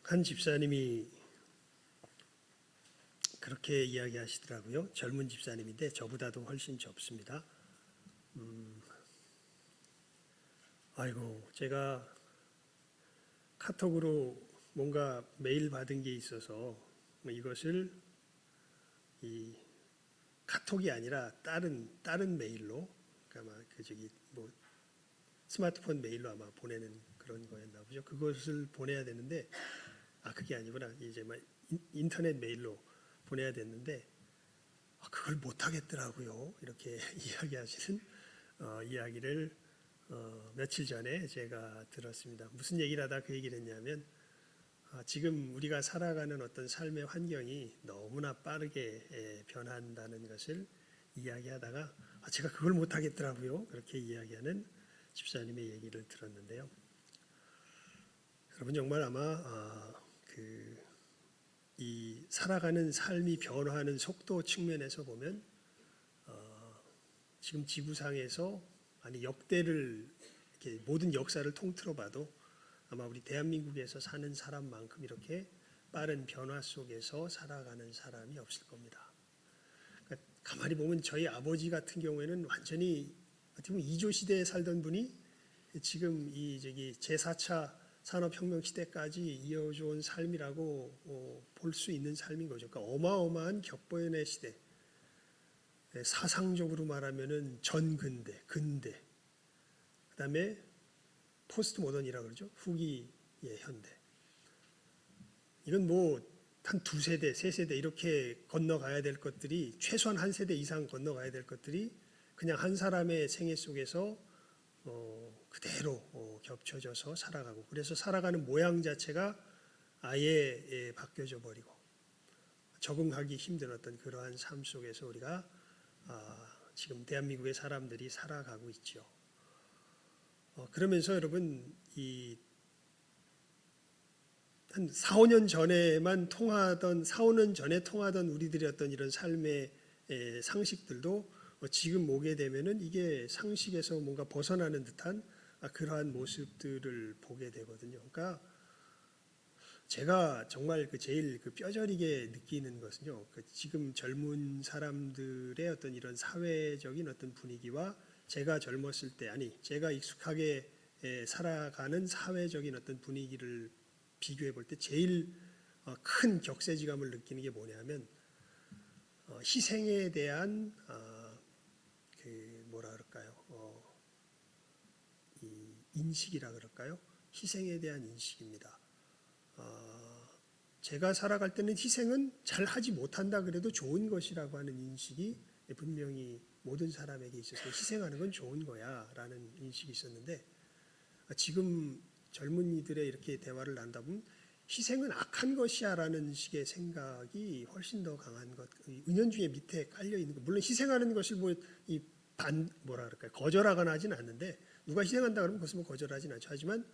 한 집사님이 그렇게 이야기하시더라고요. 젊은 집사님인데 저보다도 훨씬 젊습니다. 아이고, 제가 카톡으로 뭔가 메일 받은 게 있어서 이것을 이 카톡이 아니라 다른 메일로, 그러니까 아마 스마트폰 메일로 아마 보내는 그런 거였나 보죠. 그것을 보내야 되는데 그게 아니구나. 이제 인터넷 메일로 보내야 됐는데 그걸 못 하겠더라고요. 이렇게 이야기하시는 이야기를 며칠 전에 제가 들었습니다. 무슨 얘기를 하다 그 얘기를 했냐면 지금 우리가 살아가는 어떤 삶의 환경이 너무나 빠르게 변한다는 것을 이야기하다가 제가 그걸 못 하겠더라고요. 그렇게 이야기하는 집사님의 얘기를 들었는데요. 여러분 정말 아마 이 살아가는 삶이 변화하는 속도 측면에서 보면 지금 지구상에서 역대를 이렇게 모든 역사를 통틀어 봐도 아마 우리 대한민국에서 사는 사람만큼 이렇게 빠른 변화 속에서 살아가는 사람이 없을 겁니다. 그러니까 가만히 보면 저희 아버지 같은 경우에는 완전히 어떻게 보면 이조 시대에 살던 분이 지금 이 제4차 산업혁명 시대까지 이어져 온 삶이라고 볼 수 있는 삶인 거죠. 그러니까 어마어마한 격보연의 시대. 사상적으로 말하면은 전근대, 근대. 그다음에 포스트 모던이라고 그러죠. 후기의 현대. 이건 한 두 세대, 세 세대 이렇게 건너가야 될 것들이 최소한 한 세대 이상 건너가야 될 것들이 그냥 한 사람의 생애 속에서 그대로 겹쳐져서 살아가고, 그래서 살아가는 모양 자체가 아예 바뀌어져 버리고 적응하기 힘든 어떤 그러한 삶 속에서 우리가 지금 대한민국의 사람들이 살아가고 있죠. 그러면서 여러분 한 4, 5년 전에만 통하던 4, 5년 전에 통하던 우리들의 어떤 이런 삶의 상식들도 지금 오게 되면은 이게 상식에서 뭔가 벗어나는 듯한 그러한 모습들을 보게 되거든요. 그러니까 제가 정말 제일 뼈저리게 느끼는 것은요, 지금 젊은 사람들의 어떤 이런 사회적인 어떤 분위기와 제가 젊었을 때, 제가 익숙하게 살아가는 사회적인 어떤 분위기를 비교해 볼 때 제일 큰 격세지감을 느끼는 게 뭐냐면 희생에 대한 이 인식이라 그럴까요? 희생에 대한 인식입니다. 제가 살아갈 때는 희생은 잘 하지 못한다 그래도 좋은 것이라고 하는 인식이 분명히 모든 사람에게 있어서 희생하는 건 좋은 거야 라는 인식이 있었는데, 지금 젊은이들의 이렇게 대화를 나누다 보면 희생은 악한 것이야 라는 식의 생각이 훨씬 더 강한 것, 은연중에 밑에 깔려 있는 것. 물론 희생하는 것을 거절하거나 하진 않는데, 누가 희생한다 그러면 그것을 거절하진 않죠. 하지만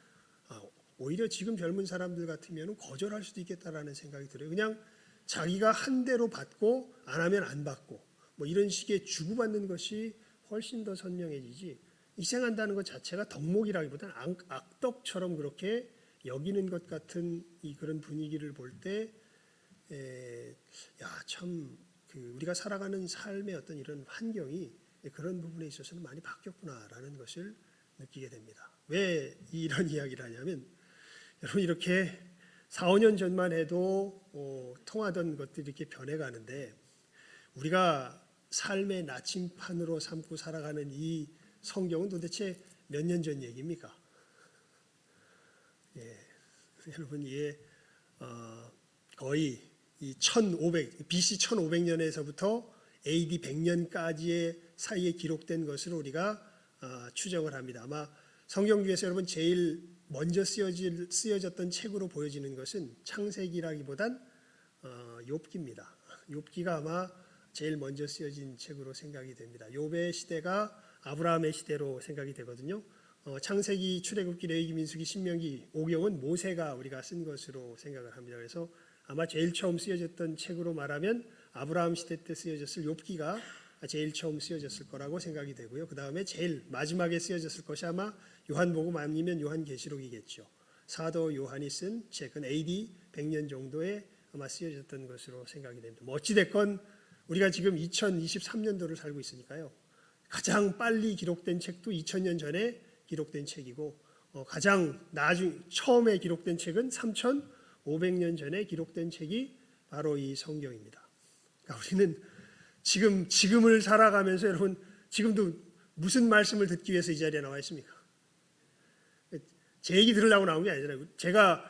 오히려 지금 젊은 사람들 같으면 거절할 수도 있겠다라는 생각이 들어요. 그냥 자기가 한 대로 받고 안 하면 안 받고 이런 식의 주고받는 것이 훨씬 더 선명해지지, 희생한다는 것 자체가 덕목이라기보다는 악덕처럼 그렇게 여기는 것 같은 그런 분위기를 볼 때 참 우리가 살아가는 삶의 어떤 이런 환경이 그런 부분에 있어서는 많이 바뀌었구나라는 것을 느끼게 됩니다. 왜 이런 이야기를 하냐면, 여러분 이렇게 4, 5년 전만 해도 통하던 것들이 이렇게 변해가는데, 우리가 삶의 나침판으로 삼고 살아가는 이 성경은 도대체 몇 년 전 얘기입니까? 여러분 이게 거의 이 BC 1500년에서부터 AD 100년까지의 사이에 기록된 것으로 우리가 추정을 합니다. 아마 성경 중에서 여러분 제일 먼저 쓰여졌던 책으로 보여지는 것은 창세기라기보단 욥기입니다. 욥기가 아마 제일 먼저 쓰여진 책으로 생각이 됩니다. 욥의 시대가 아브라함의 시대로 생각이 되거든요. 창세기, 출애굽기, 레위기, 민수기, 신명기, 오경은 모세가 우리가 쓴 것으로 생각을 합니다. 그래서 아마 제일 처음 쓰여졌던 책으로 말하면 아브라함 시대 때 쓰여졌을 욥기가 제일 처음 쓰여졌을 거라고 생각이 되고요. 그 다음에 제일 마지막에 쓰여졌을 것이 아마 요한복음 아니면 요한계시록이겠죠. 사도 요한이 쓴 책은 AD 100년 정도에 아마 쓰여졌던 것으로 생각이 됩니다. 뭐 어찌됐건 우리가 지금 2023년도를 살고 있으니까요. 가장 빨리 기록된 책도 2000년 전에 기록된 책이고 가장 처음에 기록된 책은 3500년 전에 기록된 책이 바로 이 성경입니다. 그러니까 우리는 지금을 살아가면서 여러분 지금도 무슨 말씀을 듣기 위해서 이 자리에 나와 있습니까? 제 얘기 들으려고 나온 게 아니잖아요. 제가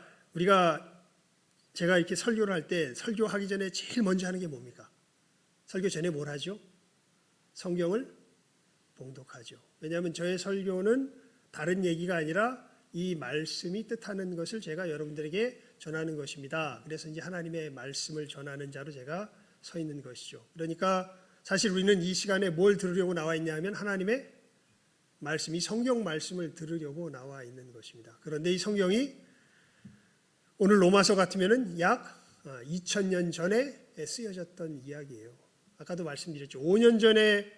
이렇게 설교를 할 때 설교하기 전에 제일 먼저 하는 게 뭡니까? 설교 전에 뭘 하죠? 성경을 봉독하죠. 왜냐하면 저의 설교는 다른 얘기가 아니라 이 말씀이 뜻하는 것을 제가 여러분들에게 전하는 것입니다. 그래서 이제 하나님의 말씀을 전하는 자로 제가 서 있는 것이죠. 그러니까 사실 우리는 이 시간에 뭘 들으려고 나와 있냐 하면 하나님의 말씀, 이 성경 말씀을 들으려고 나와 있는 것입니다. 그런데 이 성경이 오늘 로마서 같으면은 약 2000년 전에 쓰여졌던 이야기예요. 아까도 말씀드렸죠. 5년 전에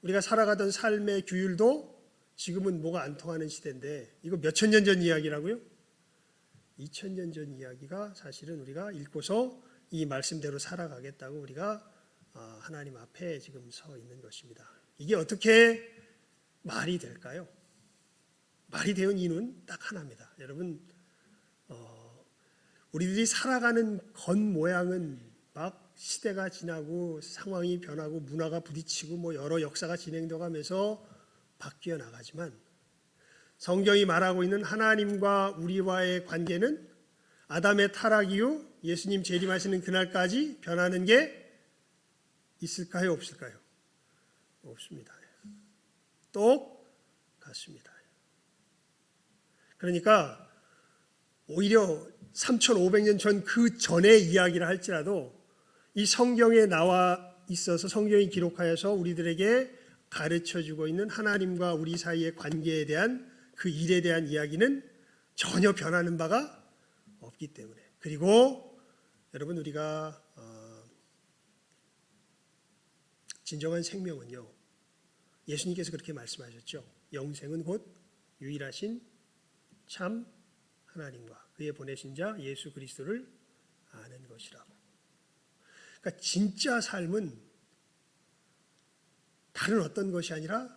우리가 살아가던 삶의 규율도 지금은 뭐가 안 통하는 시대인데 이거 몇천 년 전 이야기라고요? 2000년 전 이야기가 사실은 우리가 읽고서 이 말씀대로 살아가겠다고 우리가 하나님 앞에 지금 서 있는 것입니다. 이게 어떻게 말이 될까요? 말이 되는 이유는 딱 하나입니다. 여러분, 우리들이 살아가는 겉모양은 막 시대가 지나고 상황이 변하고 문화가 부딪히고 뭐 여러 역사가 진행되어 가면서 바뀌어 나가지만 성경이 말하고 있는 하나님과 우리와의 관계는 아담의 타락 이후 예수님 재림하시는 그날까지 변하는 게 있을까요? 없을까요? 없습니다. 똑같습니다. 그러니까 오히려 3500년 전 그 전의 이야기를 할지라도 이 성경에 나와 있어서 성경이 기록하여서 우리들에게 가르쳐주고 있는 하나님과 우리 사이의 관계에 대한 그 일에 대한 이야기는 전혀 변하는 바가 없기 때문에. 그리고 여러분 우리가 진정한 생명은요, 예수님께서 그렇게 말씀하셨죠. 영생은 곧 유일하신 참 하나님과 그의 보내신 자 예수 그리스도를 아는 것이라고. 그러니까 진짜 삶은 다른 어떤 것이 아니라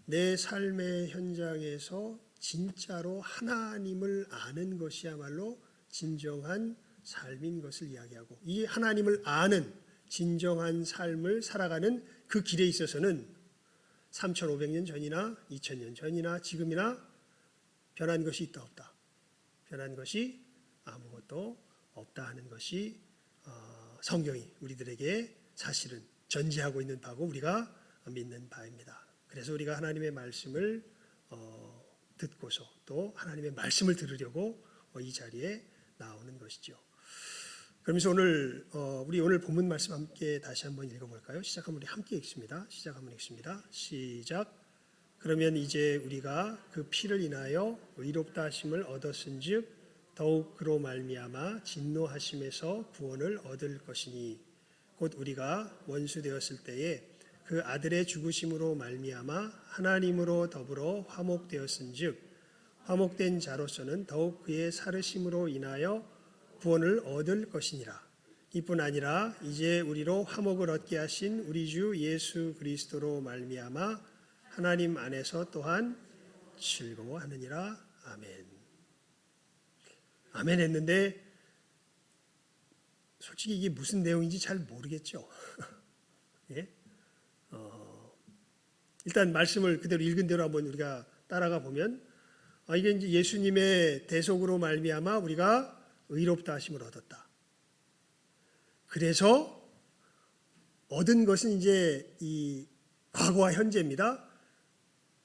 내 삶의 현장에서 진짜로 하나님을 아는 것이야말로 진정한 삶인 것을 이야기하고, 이 하나님을 아는 진정한 삶을 살아가는 그 길에 있어서는 3500년 전이나 2000년 전이나 지금이나 변한 것이 있다 없다, 변한 것이 아무것도 없다 하는 것이 성경이 우리들에게 사실은 전제하고 있는 바고 우리가 믿는 바입니다. 그래서 우리가 하나님의 말씀을 듣고서 또 하나님의 말씀을 들으려고 이 자리에 나오는 것이죠. 그러면서 우리 오늘 본문 말씀 함께 다시 한번 읽어볼까요? 시작하면 우리 함께 읽습니다. 시작. 그러면 이제 우리가 그 피를 인하여 의롭다 하심을 얻었은즉 더욱 그로 말미암아 진노하심에서 구원을 얻을 것이니, 곧 우리가 원수 되었을 때에 그 아들의 죽으심으로 말미암아 하나님으로 더불어 화목되었은즉 화목된 자로서는 더욱 그의 살으심으로 인하여 구원을 얻을 것이니라. 이뿐 아니라 이제 우리로 화목을 얻게 하신 우리 주 예수 그리스도로 말미암아 하나님 안에서 또한 즐거워하느니라. 아멘. 아멘 했는데 솔직히 이게 무슨 내용인지 잘 모르겠죠. 예? 일단 말씀을 그대로 읽은 대로 한번 우리가 따라가 보면 이게 이제 예수님의 대속으로 말미암아 우리가 의롭다 하심을 얻었다. 그래서 얻은 것은 이제 이 과거와 현재입니다.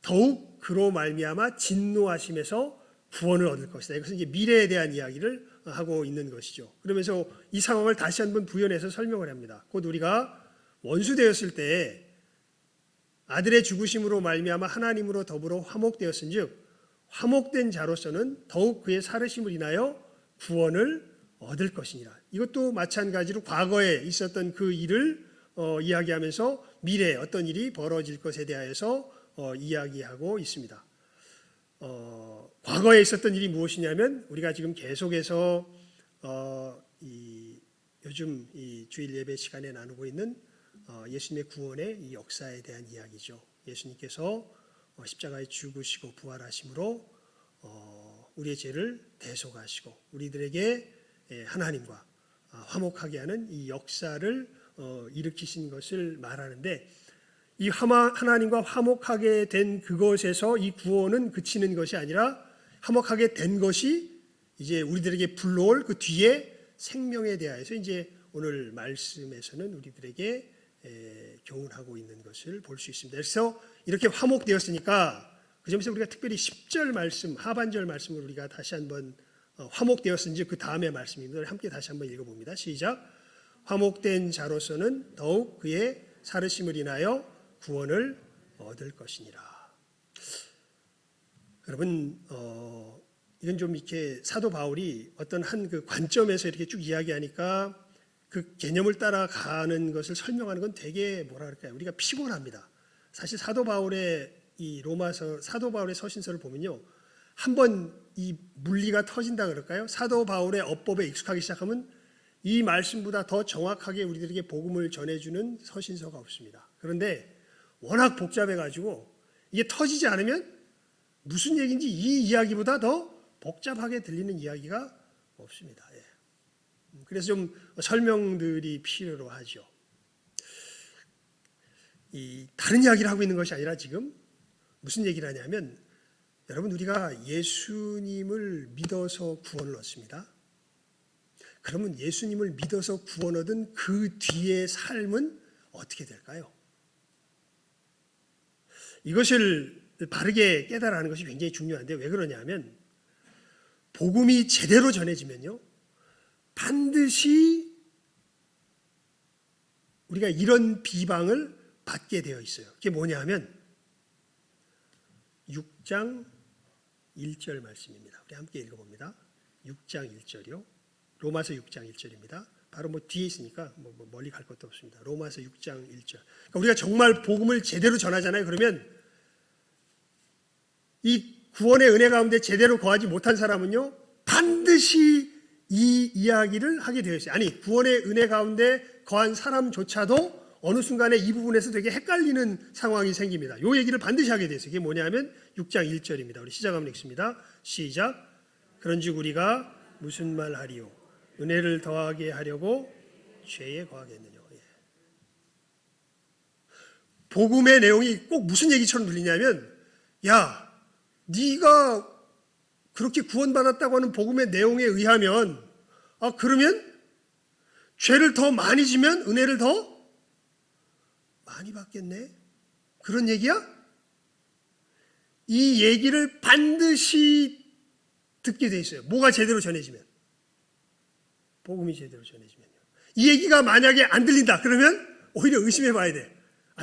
더욱 그로 말미암아 진노하심에서 구원을 얻을 것이다. 이것은 이제 미래에 대한 이야기를 하고 있는 것이죠. 그러면서 이 상황을 다시 한번 부연해서 설명을 합니다. 곧 우리가 원수 되었을 때에 아들의 죽으심으로 말미암아 하나님으로 더불어 화목되었은즉 화목된 자로서는 더욱 그의 살으심을 인하여 구원을 얻을 것이니라. 이것도 마찬가지로 과거에 있었던 그 일을 이야기하면서 미래에 어떤 일이 벌어질 것에 대하여서 이야기하고 있습니다. 과거에 있었던 일이 무엇이냐면 우리가 지금 계속해서 요즘 이 주일 예배 시간에 나누고 있는 예수님의 구원의 이 역사에 대한 이야기죠. 예수님께서 십자가에 죽으시고 부활하심으로 우리의 죄를 대속하시고 우리들에게 하나님과 화목하게 하는 이 역사를 일으키신 것을 말하는데, 이 하나님과 화목하게 된 그것에서 이 구원은 그치는 것이 아니라 화목하게 된 것이 이제 우리들에게 불러올 그 뒤에 생명에 대하여서 이제 오늘 말씀에서는 우리들에게 교훈하고 있는 것을 볼 수 있습니다. 그래서 이렇게 화목되었으니까 그 점에서 우리가 특별히 10절 말씀, 하반절 말씀을 우리가 다시 한번 화목되었은지 그 다음의 말씀입니다. 함께 다시 한번 읽어봅니다. 시작. 화목된 자로서는 더욱 그의 살으심을 인하여 구원을 얻을 것이니라. 여러분, 이건 좀 이렇게 사도 바울이 어떤 한 그 관점에서 이렇게 쭉 이야기하니까 그 개념을 따라가는 것을 설명하는 건 되게 뭐라 그럴까요? 우리가 피곤합니다. 사실 사도 바울의 서신서를 보면요, 한번 이 물리가 터진다 그럴까요? 사도 바울의 어법에 익숙하기 시작하면 이 말씀보다 더 정확하게 우리들에게 복음을 전해주는 서신서가 없습니다. 그런데 워낙 복잡해가지고 이게 터지지 않으면 무슨 얘기인지 이 이야기보다 더 복잡하게 들리는 이야기가 없습니다. 그래서 좀 설명들이 필요로 하죠. 다른 이야기를 하고 있는 것이 아니라 지금 무슨 얘기를 하냐면, 여러분, 우리가 예수님을 믿어서 구원을 얻습니다. 그러면 예수님을 믿어서 구원 얻은 그 뒤의 삶은 어떻게 될까요? 이것을 바르게 깨달아가는 것이 굉장히 중요한데, 왜 그러냐면 복음이 제대로 전해지면요, 반드시 우리가 이런 비방을 받게 되어 있어요. 그게 뭐냐 하면 6장 1절 말씀입니다. 우리 함께 읽어봅니다. 6장 1절이요. 로마서 6장 1절입니다. 바로 뒤에 있으니까 멀리 갈 것도 없습니다. 로마서 6장 1절. 그러니까 우리가 정말 복음을 제대로 전하잖아요. 그러면 이 구원의 은혜 가운데 제대로 거하지 못한 사람은요, 반드시 이 이야기를 하게 되어 있어요. 아니, 구원의 은혜 가운데 거한 사람조차도 어느 순간에 이 부분에서 되게 헷갈리는 상황이 생깁니다. 이 얘기를 반드시 하게 되어 있어요. 이게 뭐냐면 6장 1절입니다. 우리 시작하면 읽습니다. 시작. 그런즉 우리가 무슨 말 하리요? 은혜를 더하게 하려고 죄에 거하겠느냐. 복음의 내용이 꼭 무슨 얘기처럼 들리냐면, 야, 네가 그렇게 구원받았다고 하는 복음의 내용에 의하면 그러면 죄를 더 많이 지면 은혜를 더 많이 받겠네? 그런 얘기야? 이 얘기를 반드시 듣게 돼 있어요. 뭐가 제대로 전해지면, 복음이 제대로 전해지면요. 이 얘기가 만약에 안 들린다 그러면 오히려 의심해 봐야 돼.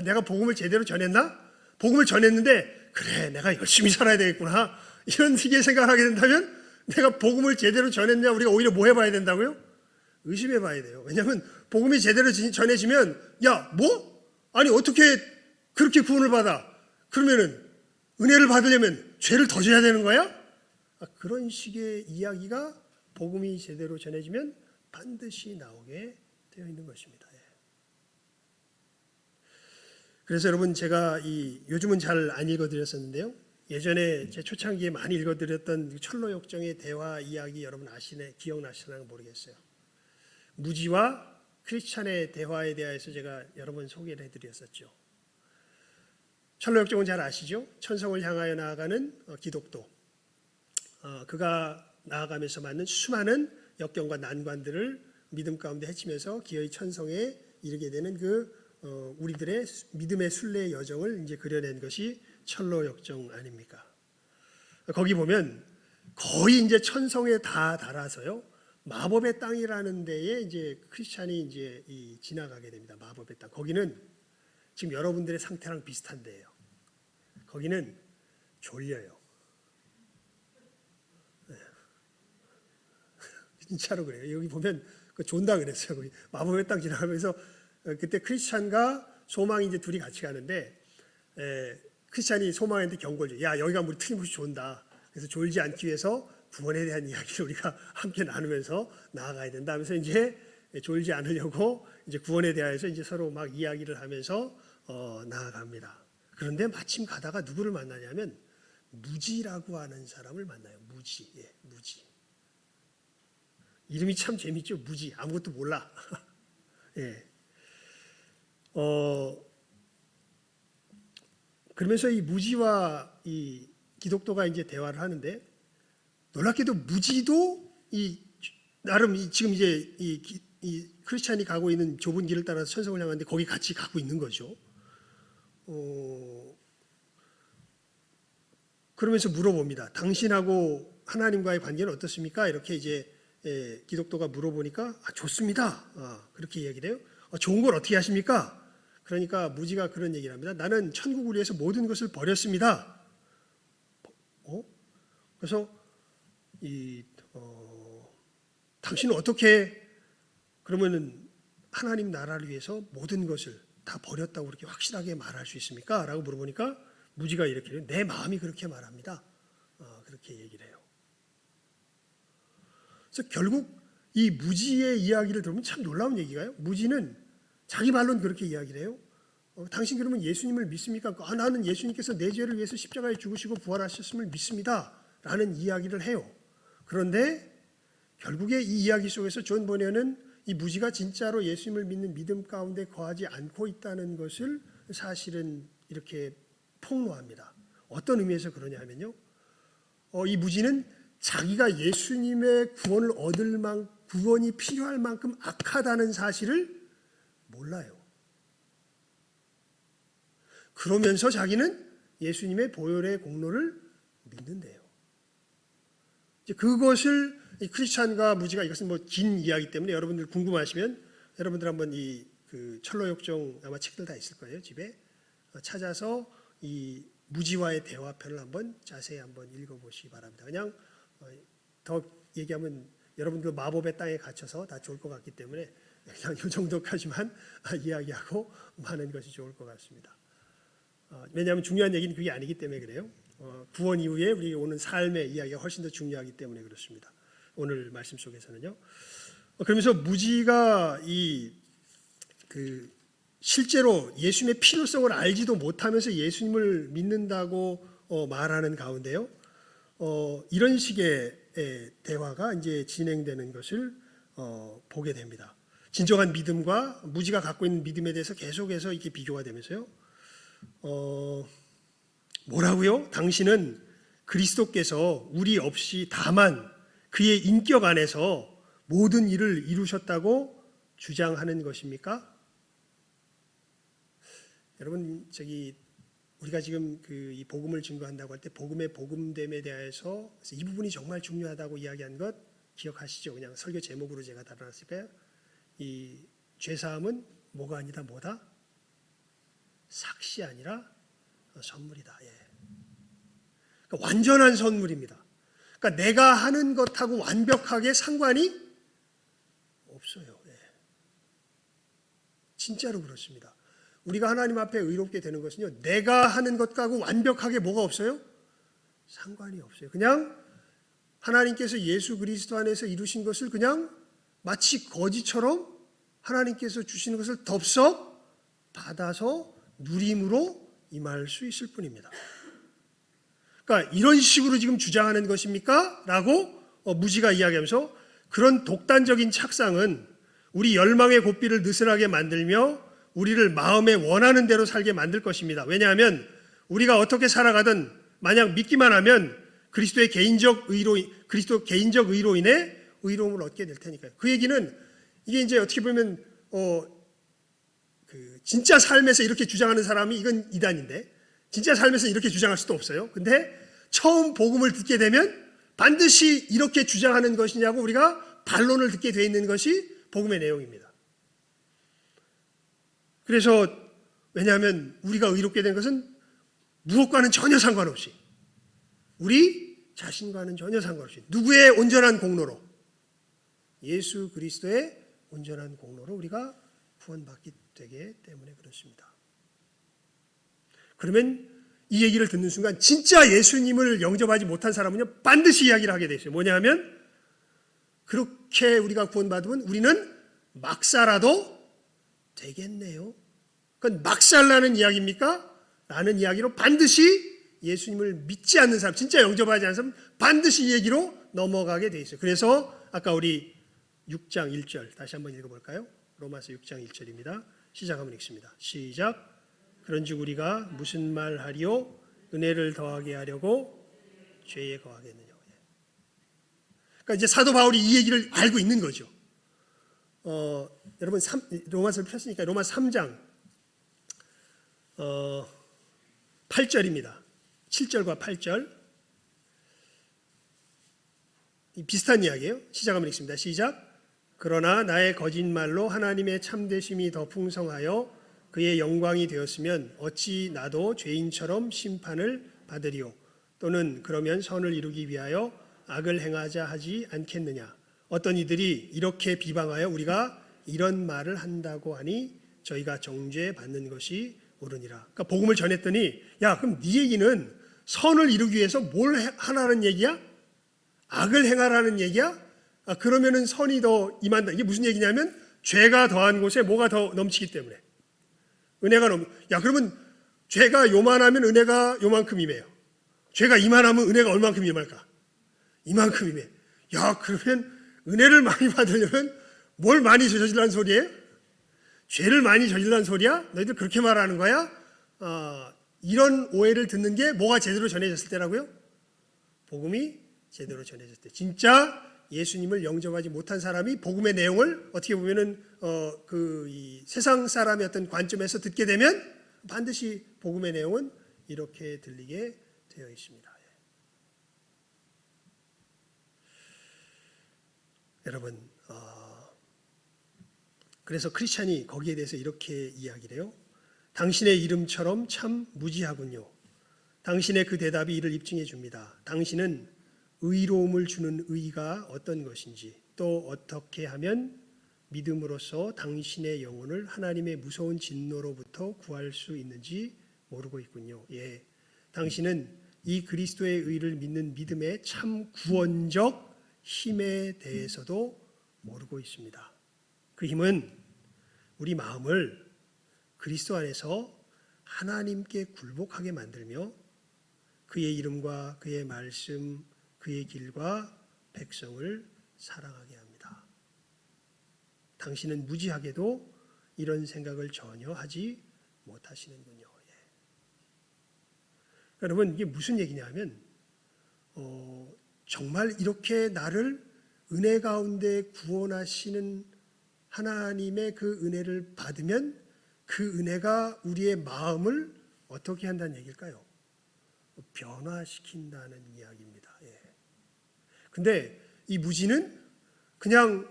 내가 복음을 제대로 전했나? 복음을 전했는데 그래, 내가 열심히 살아야 되겠구나, 이런 식의 생각을 하게 된다면 내가 복음을 제대로 전했냐, 우리가 오히려 뭐 해봐야 된다고요? 의심해 봐야 돼요. 왜냐하면 복음이 제대로 전해지면, 야, 뭐? 아니, 어떻게 그렇게 구원을 받아? 그러면은 은혜를 받으려면 죄를 더 져야 되는 거야? 그런 식의 이야기가 복음이 제대로 전해지면 반드시 나오게 되어 있는 것입니다. 그래서 여러분, 제가 요즘은 잘 안 읽어드렸었는데요, 예전에 제 초창기에 많이 읽어드렸던 철로역정의 대화 이야기 여러분 기억나시나 모르겠어요. 무지와 크리스찬의 대화에 대해서 제가 여러 번 소개를 해드렸었죠. 철로역정은 잘 아시죠? 천성을 향하여 나아가는 기독도, 그가 나아가면서 맞는 수많은 역경과 난관들을 믿음 가운데 헤치면서 기어이 천성에 이르게 되는 우리들의 믿음의 순례 여정을 이제 그려낸 것이 철로역정 아닙니까? 거기 보면 거의 이제 천성에 다 달아서요, 마법의 땅이라는 데에 이제 크리스찬이 이제 지나가게 됩니다. 마법의 땅. 거기는 지금 여러분들의 상태랑 비슷한 데예요. 거기는 졸려요. 네. 진짜로 그래요. 여기 보면 존다 그랬어요. 거기 마법의 땅 지나가면서 그때 크리스찬과 소망이 이제 둘이 같이 가는데, 크리스찬이 소망한테 경고를 줘. 야, 여기가 우리 틀림없이 좋은다. 그래서 졸지 않기 위해서 구원에 대한 이야기를 우리가 함께 나누면서 나아가야 된다 하면서 이제 졸지 않으려고 이제 구원에 대해서 이제 서로 막 이야기를 하면서 나아갑니다. 그런데 마침 가다가 누구를 만나냐면 무지라고 하는 사람을 만나요. 무지. 예, 무지. 이름이 참 재밌죠. 무지. 아무것도 몰라. 예. 그러면서 이 무지와 이 기독도가 이제 대화를 하는데 놀랍게도 무지도 이 나름 지금 이제 이 크리스찬이 가고 있는 좁은 길을 따라서 천성을 향하는데 거기 같이 가고 있는 거죠. 그러면서 물어봅니다. 당신하고 하나님과의 관계는 어떻습니까? 이렇게 이제 기독도가 물어보니까 좋습니다. 그렇게 얘기를 해요. 좋은 걸 어떻게 하십니까? 그러니까 무지가 그런 얘기를 합니다. 나는 천국을 위해서 모든 것을 버렸습니다. 그래서 당신은 어떻게 그러면은 하나님 나라를 위해서 모든 것을 다 버렸다고 그렇게 확실하게 말할 수 있습니까? 라고 물어보니까 무지가 이렇게 해요. 내 마음이 그렇게 말합니다. 그렇게 얘기를 해요. 그래서 결국 이 무지의 이야기를 들으면 참 놀라운 얘기가요. 무지는 자기 말로는 그렇게 이야기를 해요. 당신 그러면 예수님을 믿습니까? 나는 예수님께서 내 죄를 위해서 십자가에 죽으시고 부활하셨음을 믿습니다. 라는 이야기를 해요. 그런데 결국에 이 이야기 속에서 존 버녀는 이 무지가 진짜로 예수님을 믿는 믿음 가운데 거하지 않고 있다는 것을 사실은 이렇게 폭로합니다. 어떤 의미에서 그러냐면요. 이 무지는 자기가 예수님의 구원을 얻을 구원이 필요할 만큼 악하다는 사실을 몰라요. 그러면서 자기는 예수님의 보혈의 공로를 믿는데요. 이제 그것을 이 크리스찬과 무지가 이것은 뭐 긴 이야기 때문에 여러분들 궁금하시면 여러분들 한번 그 철로역정 아마 책들 다 있을 거예요. 집에 찾아서 이 무지와의 대화편을 한번 자세히 한번 읽어보시기 바랍니다. 그냥 더 얘기하면 여러분들 마법의 땅에 갇혀서 다 좋을 것 같기 때문에 그냥 이 정도까지만 이야기하고 많은 것이 좋을 것 같습니다. 왜냐하면 중요한 얘기는 그게 아니기 때문에 그래요. 구원 이후에 우리 오는 삶의 이야기가 훨씬 더 중요하기 때문에 그렇습니다. 오늘 말씀 속에서는요. 그러면서 무지가 실제로 예수님의 필요성을 알지도 못하면서 예수님을 믿는다고 말하는 가운데요. 이런 식의 대화가 이제 진행되는 것을 보게 됩니다. 진정한 믿음과 무지가 갖고 있는 믿음에 대해서 계속해서 이렇게 비교가 되면서요. 뭐라고요? 당신은 그리스도께서 우리 없이 다만 그의 인격 안에서 모든 일을 이루셨다고 주장하는 것입니까? 여러분, 우리가 지금 이 복음을 증거한다고 할 때 복음의 복음됨에 대해서 이 부분이 정말 중요하다고 이야기한 것 기억하시죠? 그냥 설교 제목으로 제가 달아놨을까요? 이 죄사함은 뭐가 아니다 뭐다? 삭시 아니라 선물이다. 예. 그러니까 완전한 선물입니다. 그러니까 내가 하는 것하고 완벽하게 상관이 없어요. 예. 진짜로 그렇습니다. 우리가 하나님 앞에 의롭게 되는 것은요, 내가 하는 것하고 완벽하게 뭐가 없어요? 상관이 없어요. 그냥 하나님께서 예수 그리스도 안에서 이루신 것을 그냥 마치 거지처럼 하나님께서 주시는 것을 덥석 받아서 누림으로 임할 수 있을 뿐입니다. 그러니까 이런 식으로 지금 주장하는 것입니까? 라고 무지가 이야기하면서 그런 독단적인 착상은 우리 열망의 고삐를 느슨하게 만들며 우리를 마음에 원하는 대로 살게 만들 것입니다. 왜냐하면 우리가 어떻게 살아가든 만약 믿기만 하면 그리스도 개인적 의로 인해 의로움을 얻게 될 테니까요. 그 얘기는 이게 이제 어떻게 보면 진짜 삶에서 이렇게 주장하는 사람이 이건 이단인데 진짜 삶에서 이렇게 주장할 수도 없어요. 근데 처음 복음을 듣게 되면 반드시 이렇게 주장하는 것이냐고 우리가 반론을 듣게 돼 있는 것이 복음의 내용입니다. 그래서 왜냐하면 우리가 의롭게 된 것은 무엇과는 전혀 상관없이 우리 자신과는 전혀 상관없이 누구의 온전한 공로로 예수 그리스도의 온전한 공로로 우리가 구원받게 되기 때문에 그렇습니다. 그러면 이 얘기를 듣는 순간 진짜 예수님을 영접하지 못한 사람은요 반드시 이야기를 하게 돼 있어요. 뭐냐 하면 그렇게 우리가 구원받으면 우리는 막 살아도 되겠네요. 그건 막 살라는 이야기입니까? 라는 이야기로 반드시 예수님을 믿지 않는 사람, 진짜 영접하지 않는 사람은 반드시 이 얘기로 넘어가게 돼 있어요. 그래서 아까 우리 6장 1절 다시 한번 읽어볼까요? 로마서 6장 1절입니다. 시작 한번 읽습니다. 시작. 그런즉 우리가 무슨 말 하리요? 은혜를 더하게 하려고 죄에 거하겠느냐. 그러니까 이제 사도 바울이 이 얘기를 알고 있는 거죠. 여러분 로마서를 폈으니까 로마 3장 8절입니다. 7절과 8절 비슷한 이야기예요. 시작 한번 읽습니다. 시작. 그러나 나의 거짓말로 하나님의 참되심이 더 풍성하여 그의 영광이 되었으면 어찌 나도 죄인처럼 심판을 받으리요. 또는 그러면 선을 이루기 위하여 악을 행하자 하지 않겠느냐. 어떤 이들이 이렇게 비방하여 우리가 이런 말을 한다고 하니 저희가 정죄받는 것이 옳으니라. 그러니까 복음을 전했더니 야 그럼 네 얘기는 선을 이루기 위해서 뭘 하라는 얘기야? 악을 행하라는 얘기야? 그러면은 선이 더 임한다. 이게 무슨 얘기냐면 죄가 더한 곳에 뭐가 더 넘치기 때문에 은혜가 야 그러면 죄가 요만하면 은혜가 요만큼이매요. 죄가 이만하면 은혜가 얼만큼 임할까? 이만큼이매. 야 그러면 은혜를 많이 받으려면 뭘 많이 저질라는 소리예요? 죄를 많이 저질라는 소리야? 너희들 그렇게 말하는 거야? 이런 오해를 듣는 게 뭐가 제대로 전해졌을 때라고요? 복음이 제대로 전해졌을 때. 진짜 예수님을 영접하지 못한 사람이 복음의 내용을 어떻게 보면은 이 세상 사람의 어떤 관점에서 듣게 되면 반드시 복음의 내용은 이렇게 들리게 되어 있습니다. 여러분, 그래서 크리스찬이 거기에 대해서 이렇게 이야기를 해요. 당신의 이름처럼 참 무지하군요. 당신의 그 대답이 이를 입증해 줍니다. 당신은 의로움을 주는 의가 어떤 것인지 또 어떻게 하면 믿음으로써 당신의 영혼을 하나님의 무서운 진노로부터 구할 수 있는지 모르고 있군요. 예, 당신은 이 그리스도의 의를 믿는 믿음의 참 구원적 힘에 대해서도 모르고 있습니다. 그 힘은 우리 마음을 그리스도 안에서 하나님께 굴복하게 만들며 그의 이름과 그의 말씀, 그의 길과 백성을 사랑하게 합니다. 당신은 무지하게도 이런 생각을 전혀 하지 못하시는군요. 예. 여러분 이게 무슨 얘기냐면 정말 이렇게 나를 은혜 가운데 구원하시는 하나님의 그 은혜를 받으면 그 은혜가 우리의 마음을 어떻게 한다는 얘기일까요? 변화시킨다는 이야기입니다. 예. 근데 이 무지는 그냥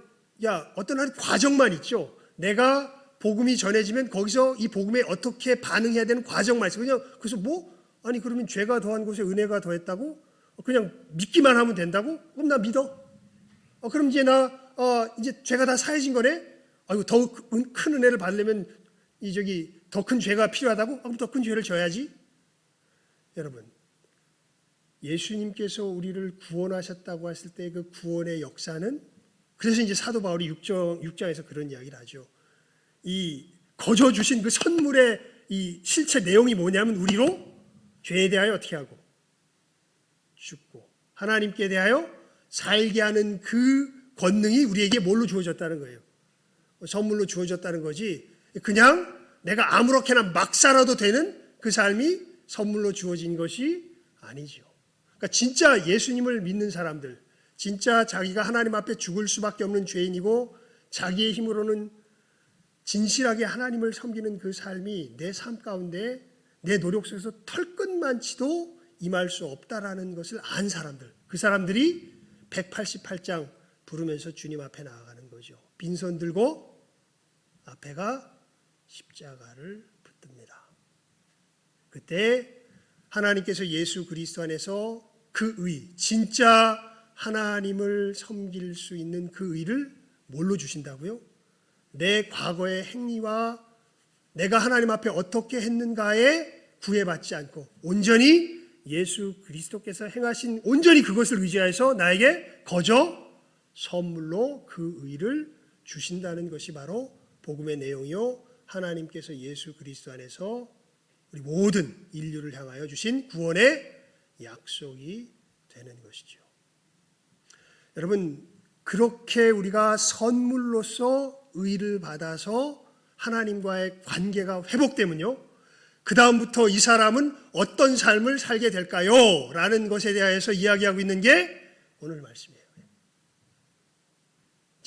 어떤 한 과정만 있죠. 내가 복음이 전해지면 거기서 이 복음에 어떻게 반응해야 되는 과정만 있어. 그냥 그래서 그러면 죄가 더한 곳에 은혜가 더했다고? 그냥 믿기만 하면 된다고? 그럼 나 믿어. 그럼 이제 이제 죄가 다 사해진 거네? 더 큰 은혜를 받으려면 더 큰 죄가 필요하다고? 그럼 더 큰 죄를 져야지. 여러분, 예수님께서 우리를 구원하셨다고 했을 때 그 구원의 역사는 그래서 이제 사도 바울이 6장에서 그런 이야기를 하죠. 이 거저 주신 그 선물의 이 실체 내용이 뭐냐면 우리로 죄에 대하여 어떻게 하고 죽고 하나님께 대하여 살게 하는 그 권능이 우리에게 뭘로 주어졌다는 거예요. 선물로 주어졌다는 거지. 그냥 내가 아무렇게나 막 살아도 되는 그 삶이 선물로 주어진 것이 아니죠. 그러니까 진짜 예수님을 믿는 사람들, 진짜 자기가 하나님 앞에 죽을 수밖에 없는 죄인이고 자기의 힘으로는 진실하게 하나님을 섬기는 그 삶이 내 삶 가운데 내 노력 속에서 털끝만치도 임할 수 없다라는 것을 안 사람들, 그 사람들이 188장 부르면서 주님 앞에 나아가는 거죠. 빈손 들고 앞에가 십자가를 붙듭니다. 그때 하나님께서 예수 그리스도 안에서 그 의, 진짜 하나님을 섬길 수 있는 그 의를 뭘로 주신다고요? 내 과거의 행위와 내가 하나님 앞에 어떻게 했는가에 구애받지 않고 온전히 예수 그리스도께서 행하신 온전히 그것을 의지하여서 나에게 거저 선물로 그 의를 주신다는 것이 바로 복음의 내용이요, 하나님께서 예수 그리스도 안에서 우리 모든 인류를 향하여 주신 구원의 약속이 되는 것이죠. 여러분, 그렇게 우리가 선물로서 의를 받아서 하나님과의 관계가 회복되면요, 그 다음부터 이 사람은 어떤 삶을 살게 될까요? 라는 것에 대해서 이야기하고 있는 게 오늘 말씀이에요.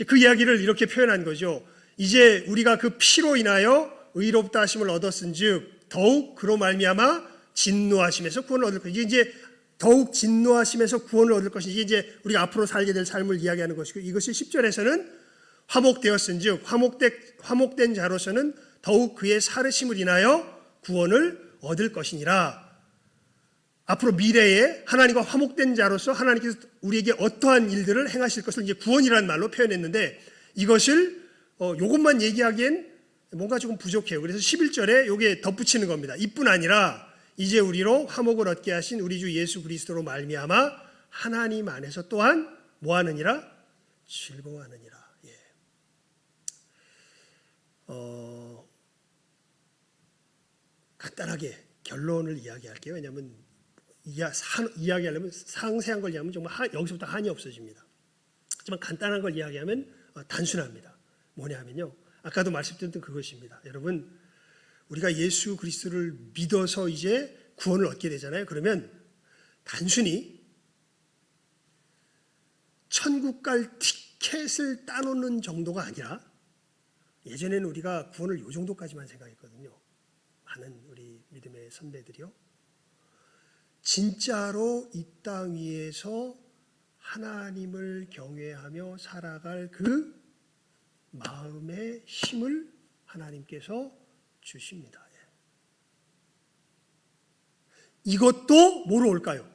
그 이야기를 이렇게 표현한 거죠. 이제 우리가 그 피로 인하여 의롭다 하심을 얻었은즉 더욱 그로 말미암아 진노하심에서 구원을 얻을 것이고, 이제 더욱 진노하심에서 구원을 얻을 것이, 이게 이제 우리가 앞으로 살게 될 삶을 이야기하는 것이고, 이것이 10절에서는 화목되었은즉 화목된 자로서는 더욱 그의 살으심을 인하여 구원을 얻을 것이니라. 앞으로 미래에 하나님과 화목된 자로서 하나님께서 우리에게 어떠한 일들을 행하실 것을 이제 구원이라는 말로 표현했는데, 이것을 이것만 얘기하기엔 뭔가 조금 부족해요. 그래서 11절에 이게 덧붙이는 겁니다. 이뿐 아니라 이제 우리로 화목을 얻게 하신 우리 주 예수 그리스도로 말미암아 하나님 안에서 또한 뭐하느니라? 즐거워하느니라. 예. 간단하게 결론을 이야기할게요. 왜냐하면 이야기하려면 상세한 걸 이야기하면 정말 여기서부터 한이 없어집니다. 하지만 간단한 걸 이야기하면 단순합니다. 뭐냐면요, 아까도 말씀드렸던 그것입니다. 여러분, 우리가 예수 그리스도를 믿어서 이제 구원을 얻게 되잖아요. 그러면 단순히 천국 갈 티켓을 따놓는 정도가 아니라, 예전에는 우리가 구원을 이 정도까지만 생각했거든요. 많은 우리 믿음의 선배들이요, 진짜로 이 땅 위에서 하나님을 경외하며 살아갈 그 마음의 힘을 하나님께서 주십니다. 이것도 뭐로 올까요?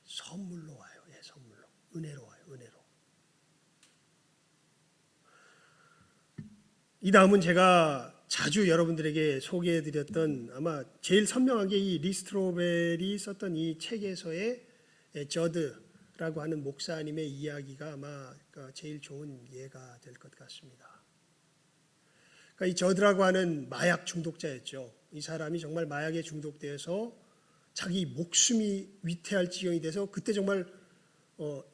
선물로 와요. 예, 선물로. 은혜로 와요. 은혜로. 이 다음은 제가 자주 여러분들에게 소개해드렸던, 아마 제일 선명한 게 이 리스트로벨이 썼던 이 책에서의 저드라고 하는 목사님의 이야기가 아마 제일 좋은 예가 될 것 같습니다. 그러니까 이 저드라고 하는 마약 중독자였죠. 이 사람이 정말 마약에 중독되어서 자기 목숨이 위태할 지경이 돼서 그때 정말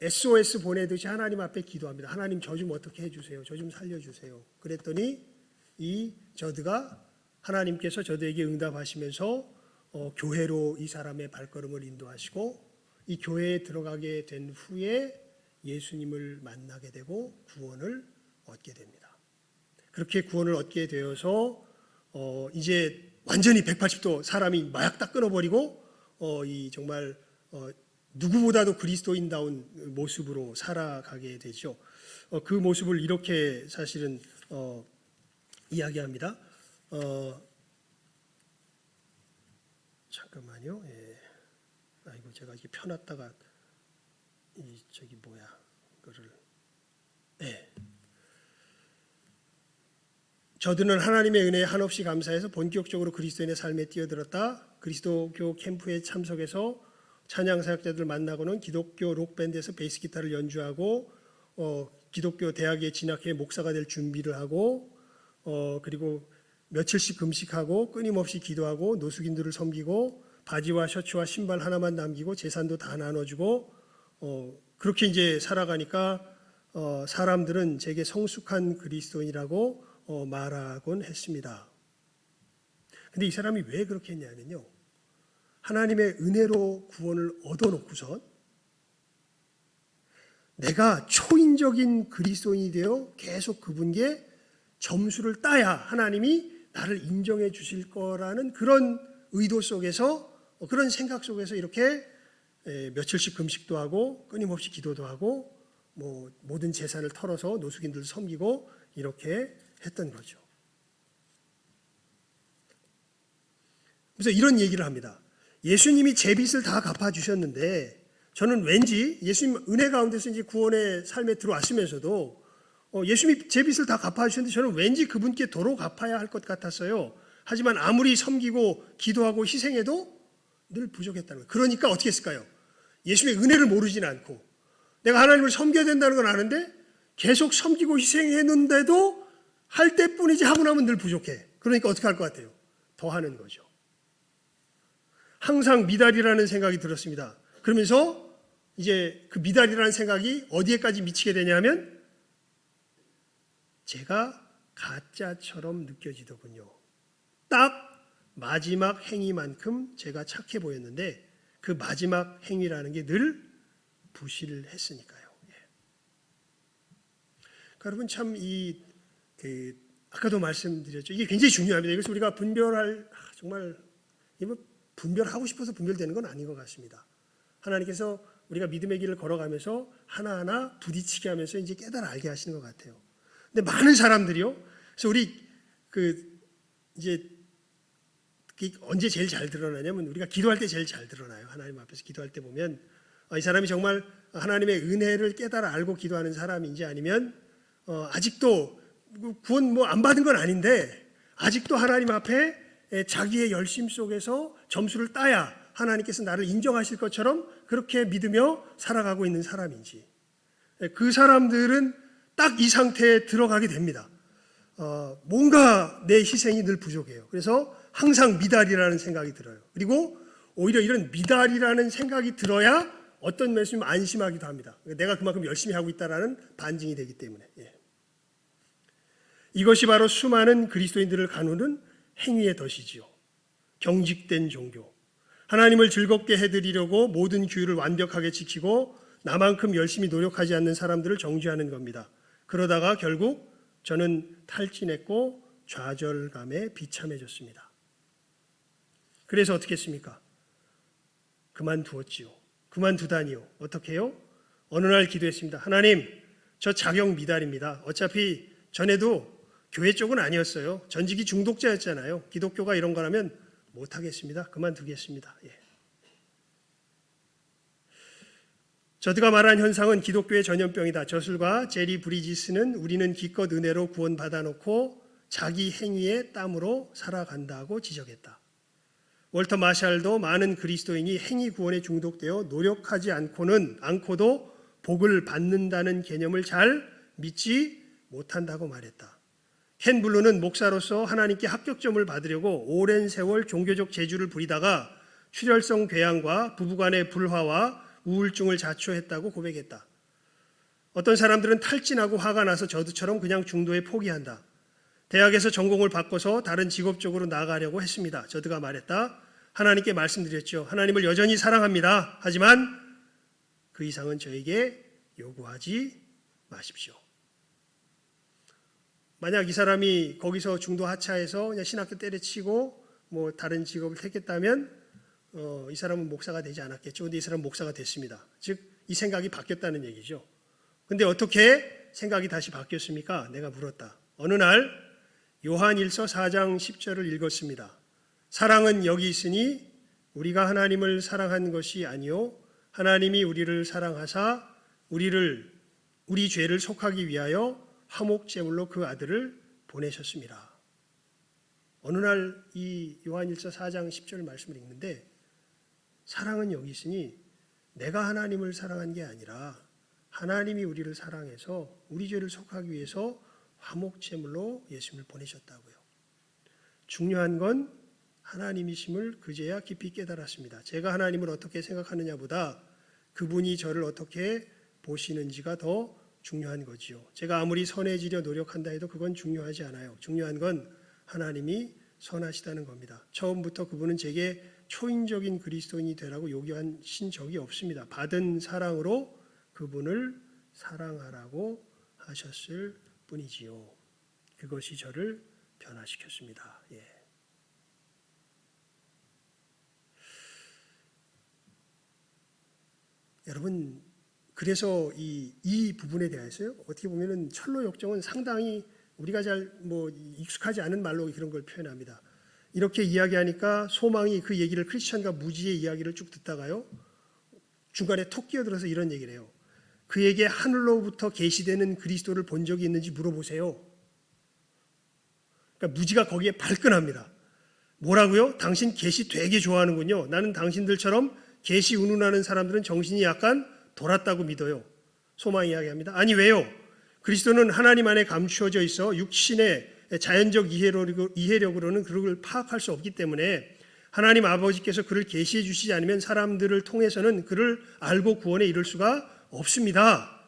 SOS 보내듯이 하나님 앞에 기도합니다. 하나님, 저 좀 어떻게 해주세요. 저 좀 살려주세요. 그랬더니 이 저드가, 하나님께서 저드에게 응답하시면서 교회로 이 사람의 발걸음을 인도하시고, 이 교회에 들어가게 된 후에 예수님을 만나게 되고 구원을 얻게 됩니다. 그렇게 구원을 얻게 되어서 이제 완전히 180도 사람이 마약 딱 끊어버리고 이 정말 누구보다도 그리스도인다운 모습으로 살아가게 되죠. 그 모습을 이렇게 사실은 이야기합니다. 잠깐만요. 예. 아이고, 제가 이게 펴놨다가 저기 뭐야 이거를. 예. 저들은 하나님의 은혜에 한없이 감사해서 본격적으로 그리스도인의 삶에 뛰어들었다. 그리스도교 캠프에 참석해서 찬양 사역자들 만나고는 기독교 록밴드에서 베이스 기타를 연주하고 기독교 대학에 진학해 목사가 될 준비를 하고 그리고 며칠씩 금식하고 끊임없이 기도하고 노숙인들을 섬기고 바지와 셔츠와 신발 하나만 남기고 재산도 다 나눠주고 그렇게 이제 살아가니까 사람들은 제게 성숙한 그리스도인이라고 말하곤 했습니다. 근데 이 사람이 왜 그렇게 했냐면요, 하나님의 은혜로 구원을 얻어놓고선 내가 초인적인 그리스도인이 되어 계속 그분께 점수를 따야 하나님이 나를 인정해 주실 거라는 그런 의도 속에서, 그런 생각 속에서 이렇게 며칠씩 금식도 하고 끊임없이 기도도 하고 뭐 모든 재산을 털어서 노숙인들을 섬기고 이렇게 했던 거죠. 그래서 이런 얘기를 합니다. 예수님이 제 빚을 다 갚아주셨는데 저는 왠지 예수님 은혜 가운데서 이제 구원의 삶에 들어왔으면서도 예수님이 제 빚을 다 갚아주셨는데 저는 왠지 그분께 도로 갚아야 할 것 같았어요. 하지만 아무리 섬기고 기도하고 희생해도 늘 부족했다는 거예요. 그러니까 어떻게 했을까요? 예수님의 은혜를 모르진 않고 내가 하나님을 섬겨야 된다는 건 아는데 계속 섬기고 희생했는데도 할 때뿐이지 하고 나면 늘 부족해. 그러니까 어떻게 할 것 같아요? 더 하는 거죠. 항상 미달이라는 생각이 들었습니다. 그러면서 이제 그 미달이라는 생각이 어디에까지 미치게 되냐면 제가 가짜처럼 느껴지더군요. 딱 마지막 행위만큼 제가 착해 보였는데 그 마지막 행위라는 게 늘 부실했으니까요. 예. 그러니까 여러분 참 아까도 말씀드렸죠. 이게 굉장히 중요합니다. 이것을 우리가 분별할 정말 분별하고 싶어서 분별되는 건 아닌 것 같습니다. 하나님께서 우리가 믿음의 길을 걸어가면서 하나하나 부딪히게 하면서 이제 깨달아 알게 하시는 것 같아요. 근데 많은 사람들이요. 그래서 우리 이제 언제 제일 잘 드러나냐면 우리가 기도할 때 제일 잘 드러나요. 하나님 앞에서 기도할 때 보면 이 사람이 정말 하나님의 은혜를 깨달아 알고 기도하는 사람인지 아니면 아직도 구원 안 받은 건 아닌데 아직도 하나님 앞에 자기의 열심 속에서 점수를 따야 하나님께서 나를 인정하실 것처럼 그렇게 믿으며 살아가고 있는 사람인지 그 사람들은 딱 이 상태에 들어가게 됩니다. 뭔가 내 희생이 늘 부족해요. 그래서 항상 미달이라는 생각이 들어요. 그리고 오히려 이런 미달이라는 생각이 들어야 어떤 면에서 좀 안심하기도 합니다. 내가 그만큼 열심히 하고 있다라는 반증이 되기 때문에. 예. 이것이 바로 수많은 그리스도인들을 가누는 행위의 덫이지요. 경직된 종교. 하나님을 즐겁게 해드리려고 모든 규율을 완벽하게 지키고 나만큼 열심히 노력하지 않는 사람들을 정죄하는 겁니다. 그러다가 결국 저는 탈진했고 좌절감에 비참해졌습니다. 그래서 어떻게 했습니까? 그만두었지요. 그만두다니요. 어떻게 해요? 어느 날 기도했습니다. 하나님, 저 자격 미달입니다. 어차피 전에도 교회 쪽은 아니었어요. 전직이 중독자였잖아요. 기독교가 이런 거라면 못하겠습니다. 그만두겠습니다. 예. 저드가 말한 현상은 기독교의 전염병이다. 저술가 제리 브리지스는 우리는 기껏 은혜로 구원받아 놓고 자기 행위의 땀으로 살아간다고 지적했다. 월터 마샬도 많은 그리스도인이 행위 구원에 중독되어 노력하지 않고도 복을 받는다는 개념을 잘 믿지 못한다고 말했다. 켄 블루는 목사로서 하나님께 합격점을 받으려고 오랜 세월 종교적 재주를 부리다가 출혈성 궤양과 부부간의 불화와 우울증을 자초했다고 고백했다. 어떤 사람들은 탈진하고 화가 나서 저드처럼 그냥 중도에 포기한다. 대학에서 전공을 바꿔서 다른 직업 쪽으로 나아가려고 했습니다. 저드가 말했다. 하나님께 말씀드렸죠. 하나님을 여전히 사랑합니다. 하지만 그 이상은 저에게 요구하지 마십시오. 만약 이 사람이 거기서 중도 하차해서 그냥 신학교 때려치고 다른 직업을 택했다면 이 사람은 목사가 되지 않았겠죠. 그런데 이 사람은 목사가 됐습니다. 즉 이 생각이 바뀌었다는 얘기죠. 그런데 어떻게 생각이 다시 바뀌었습니까? 내가 물었다. 어느 날 요한일서 4장 10절을 읽었습니다. 사랑은 여기 있으니 우리가 하나님을 사랑한 것이 아니요 하나님이 우리를 사랑하사 우리 죄를 속하기 위하여 화목제물로 그 아들을 보내셨습니다. 어느 날 이 요한일서 4장 10절 말씀을 읽는데 사랑은 여기 있으니 내가 하나님을 사랑한 게 아니라 하나님이 우리를 사랑해서 우리 죄를 속하기 위해서 화목제물로 예수님을 보내셨다고요. 중요한 건 하나님이심을 그제야 깊이 깨달았습니다. 제가 하나님을 어떻게 생각하느냐보다 그분이 저를 어떻게 보시는지가 더 중요한 거지요. 제가 아무리 선해지려 노력한다 해도 그건 중요하지 않아요. 중요한 건 하나님이 선하시다는 겁니다. 처음부터 그분은 제게 초인적인 그리스도인이 되라고 요구하신 적이 없습니다. 받은 사랑으로 그분을 사랑하라고 하셨을 뿐이지요. 그것이 저를 변화시켰습니다. 예. 여러분, 그래서 이 부분에 대해서요, 어떻게 보면은 철로 역정은 상당히 우리가 잘 익숙하지 않은 말로 그런 걸 표현합니다. 이렇게 이야기하니까 소망이 그 얘기를 크리스천과 무지의 이야기를 쭉 듣다가요, 중간에 톡 끼어들어서 이런 얘기를 해요. 그에게 하늘로부터 계시되는 그리스도를 본 적이 있는지 물어보세요. 그러니까 무지가 거기에 발끈합니다. 뭐라고요? 당신 계시 되게 좋아하는군요. 나는 당신들처럼 계시 운운하는 사람들은 정신이 약간 돌았다고 믿어요. 소망 이야기합니다. 아니 왜요? 그리스도는 하나님 안에 감추어져 있어 육신의 자연적 이해력으로는 그를 파악할 수 없기 때문에 하나님 아버지께서 그를 계시해 주시지 않으면 사람들을 통해서는 그를 알고 구원에 이를 수가 없습니다.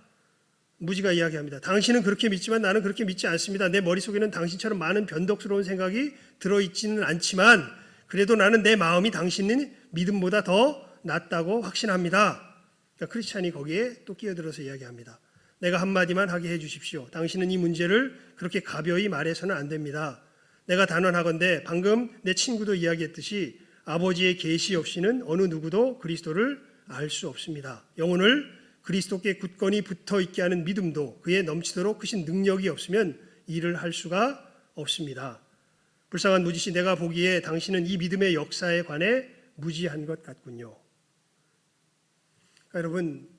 무지가 이야기합니다. 당신은 그렇게 믿지만 나는 그렇게 믿지 않습니다. 내 머릿속에는 당신처럼 많은 변덕스러운 생각이 들어있지는 않지만 그래도 나는 내 마음이 당신의 믿음보다 더 낫다고 확신합니다. 그러니까 크리스찬이 거기에 또 끼어들어서 이야기합니다. 내가 한마디만 하게 해주십시오. 당신은 이 문제를 그렇게 가벼이 말해서는 안 됩니다. 내가 단언하건대 방금 내 친구도 이야기했듯이 아버지의 계시 없이는 어느 누구도 그리스도를 알 수 없습니다. 영혼을 그리스도께 굳건히 붙어 있게 하는 믿음도 그에 넘치도록 크신 능력이 없으면 일을 할 수가 없습니다. 불쌍한 무지씨, 내가 보기에 당신은 이 믿음의 역사에 관해 무지한 것 같군요. 그러니까 여러분,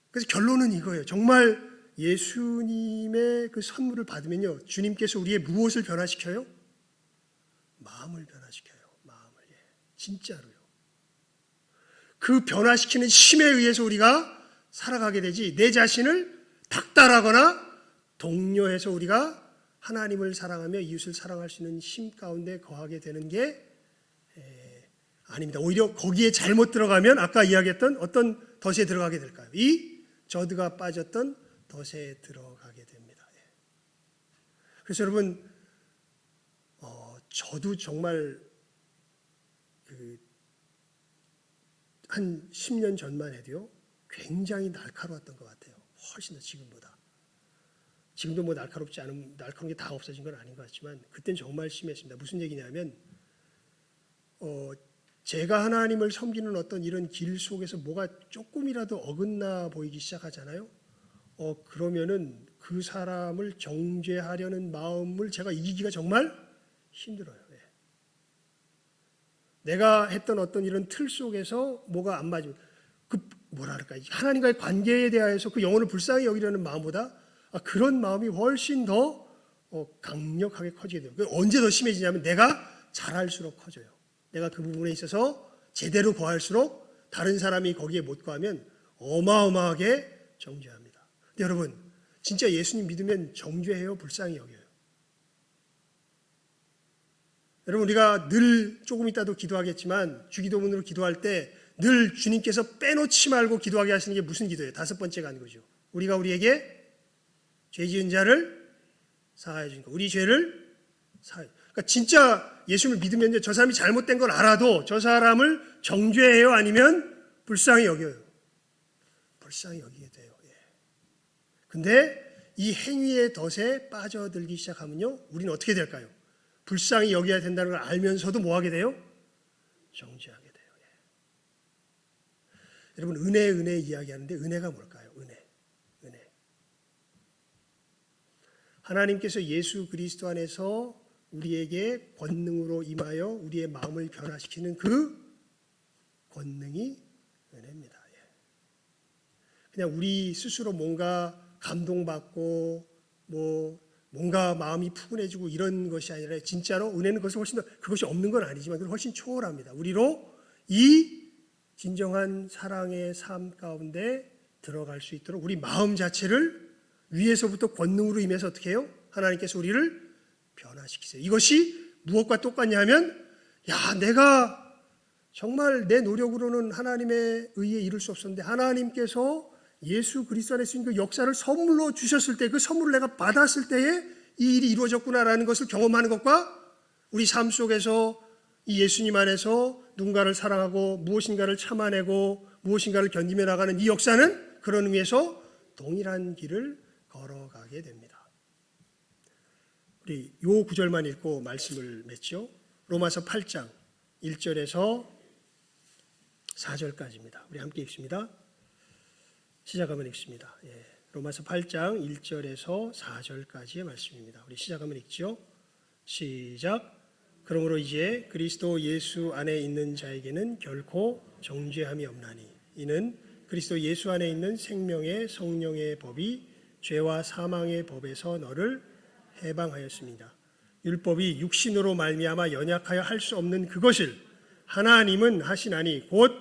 그래서 결론은 이거예요. 정말 예수님의 그 선물을 받으면요, 주님께서 우리의 무엇을 변화시켜요? 마음을 변화시켜요. 마음을. 진짜로요. 그 변화시키는 힘에 의해서 우리가 살아가게 되지, 내 자신을 닥달하거나 독려해서 우리가 하나님을 사랑하며 이웃을 사랑할 수 있는 힘 가운데 거하게 되는 게 아닙니다. 오히려 거기에 잘못 들어가면 아까 이야기했던 어떤 덫에 들어가게 될까요? 이 저드가 빠졌던 덫에 들어가게 됩니다. 그래서 여러분, 저도 정말 한 10년 전만 해도요, 굉장히 날카로웠던 것 같아요. 훨씬 더 지금보다. 지금도 뭐 날카로운 게 다 없어진 건 아닌 것 같지만 그땐 정말 심했습니다. 무슨 얘기냐면 제가 하나님을 섬기는 어떤 이런 길 속에서 뭐가 조금이라도 어긋나 보이기 시작하잖아요. 그러면은 그 사람을 정죄하려는 마음을 제가 이기기가 정말 힘들어요. 내가 했던 어떤 이런 틀 속에서 뭐가 안 맞으면 뭐랄까, 하나님과의 관계에 대하여서 그 영혼을 불쌍히 여기려는 마음보다 그런 마음이 훨씬 더 강력하게 커지게 돼요. 언제 더 심해지냐면 내가 잘할수록 커져요. 내가 그 부분에 있어서 제대로 거할수록 다른 사람이 거기에 못 거하면 어마어마하게 정죄합니다. 근데 여러분, 진짜 예수님 믿으면 정죄해요? 불쌍히 여겨요? 여러분, 우리가 늘 조금 이따도 기도하겠지만 주기도문으로 기도할 때 늘 주님께서 빼놓지 말고 기도하게 하시는 게 무슨 기도예요? 5번째가 아닌 거죠. 우리가 우리에게 죄 지은 자를 사하여 주니까 우리 죄를 사하여. 그러니까 진짜 예수를 믿으면 저 사람이 잘못된 걸 알아도 저 사람을 정죄해요? 아니면 불쌍히 여겨요? 불쌍히 여기게 돼요. 근데 이 행위의 덫에 빠져들기 시작하면요, 우리는 어떻게 될까요? 불쌍히 여겨야 된다는 걸 알면서도 뭐 하게 돼요? 정죄하게 돼요. 여러분, 은혜 이야기하는데 은혜가 뭘까요? 은혜. 하나님께서 예수 그리스도 안에서 우리에게 권능으로 임하여 우리의 마음을 변화시키는 그 권능이 은혜입니다. 그냥 우리 스스로 뭔가 감동받고 뭔가 마음이 푸근해지고 이런 것이 아니라 진짜로 은혜는 그것이 없는 건 아니지만 훨씬 초월합니다. 우리로 이 진정한 사랑의 삶 가운데 들어갈 수 있도록 우리 마음 자체를 위에서부터 권능으로 임해서 어떻게 해요? 하나님께서 우리를 변화시키세요. 이것이 무엇과 똑같냐 하면, 내가 정말 내 노력으로는 하나님의 의에 이룰 수 없었는데 하나님께서 예수 그리스도 안에서 그 역사를 선물로 주셨을 때, 그 선물을 내가 받았을 때에 이 일이 이루어졌구나라는 것을 경험하는 것과 우리 삶 속에서 이 예수님 안에서 누군가를 사랑하고 무엇인가를 참아내고 무엇인가를 견디며 나가는 이 역사는 그런 의미에서 동일한 길을 걸어가게 됩니다. 우리 요 구절만 읽고 말씀을 맺죠. 로마서 8장 1절에서 4절까지입니다. 우리 함께 읽습니다. 시작하면 읽습니다. 로마서 8장 1절에서 4절까지의 말씀입니다. 우리 시작하면 읽죠. 시작. 그러므로 이제 그리스도 예수 안에 있는 자에게는 결코 정죄함이 없나니 이는 그리스도 예수 안에 있는 생명의 성령의 법이 죄와 사망의 법에서 너를 해방하였습니다. 율법이 육신으로 말미암아 연약하여 할 수 없는 그것을 하나님은 하시나니 곧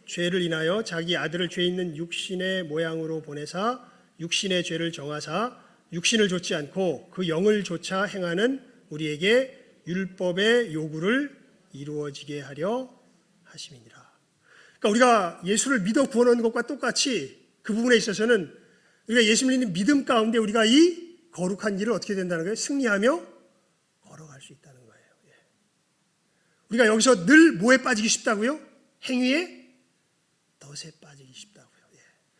죄를 인하여 자기 아들을 죄 있는 육신의 모양으로 보내사 육신의 죄를 정하사 육신을 좇지 않고 그 영을 좇아 행하는 우리에게 율법의 요구를 이루어지게 하려 하심이니라. 그러니까 우리가 예수를 믿어 구원하는 것과 똑같이 그 부분에 있어서는 우리가 예수 믿는 믿음 가운데 우리가 이 거룩한 길을 어떻게 된다는 거예요? 승리하며 걸어갈 수 있다는 거예요. 우리가 여기서 늘 뭐에 빠지기 쉽다고요? 행위에 덫에 빠지기 쉽다고요.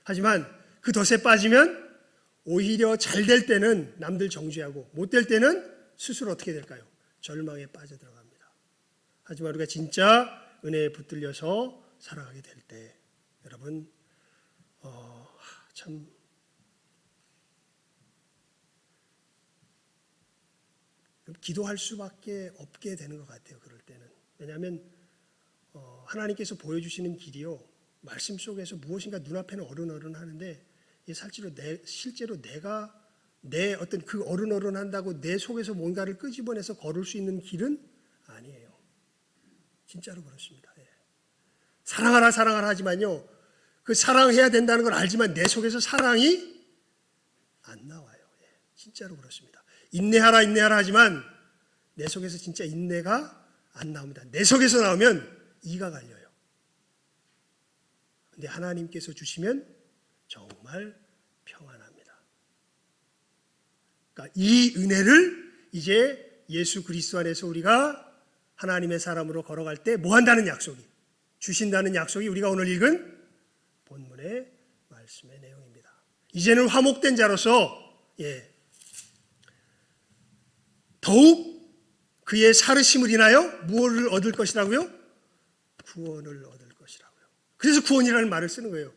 하지만 그 덫에 빠지면 오히려 잘 될 때는 남들 정죄하고 못 될 때는 스스로 어떻게 될까요? 절망에 빠져들어갑니다. 하지만 우리가 진짜 은혜에 붙들려서 살아가게 될 때 여러분 참 기도할 수밖에 없게 되는 것 같아요. 그럴 때는. 왜냐하면 하나님께서 보여주시는 길이요. 말씀 속에서 무엇인가 눈앞에는 어른어른하는데 실제로 내가 내 어떤 그 어른어른한다고 내 속에서 뭔가를 끄집어내서 걸을 수 있는 길은 아니에요. 진짜로 그렇습니다. 사랑하라 사랑하라 하지만요. 그 사랑해야 된다는 걸 알지만 내 속에서 사랑이 안 나와요. 진짜로 그렇습니다. 인내하라 인내하라 하지만 내 속에서 진짜 인내가 안 나옵니다. 내 속에서 나오면 이가 갈려요. 근데 하나님께서 주시면 정말 평안합니다. 그러니까 이 은혜를 이제 예수 그리스도 안에서 우리가 하나님의 사람으로 걸어갈 때 뭐 한다는 약속이 주신다는 약속이 우리가 오늘 읽은 본문의 말씀의 내용입니다. 이제는 화목된 자로서 더욱 그의 살으심을 인하여 무엇을 얻을 것이라고요? 구원을 얻을 것이라고요. 그래서 구원이라는 말을 쓰는 거예요.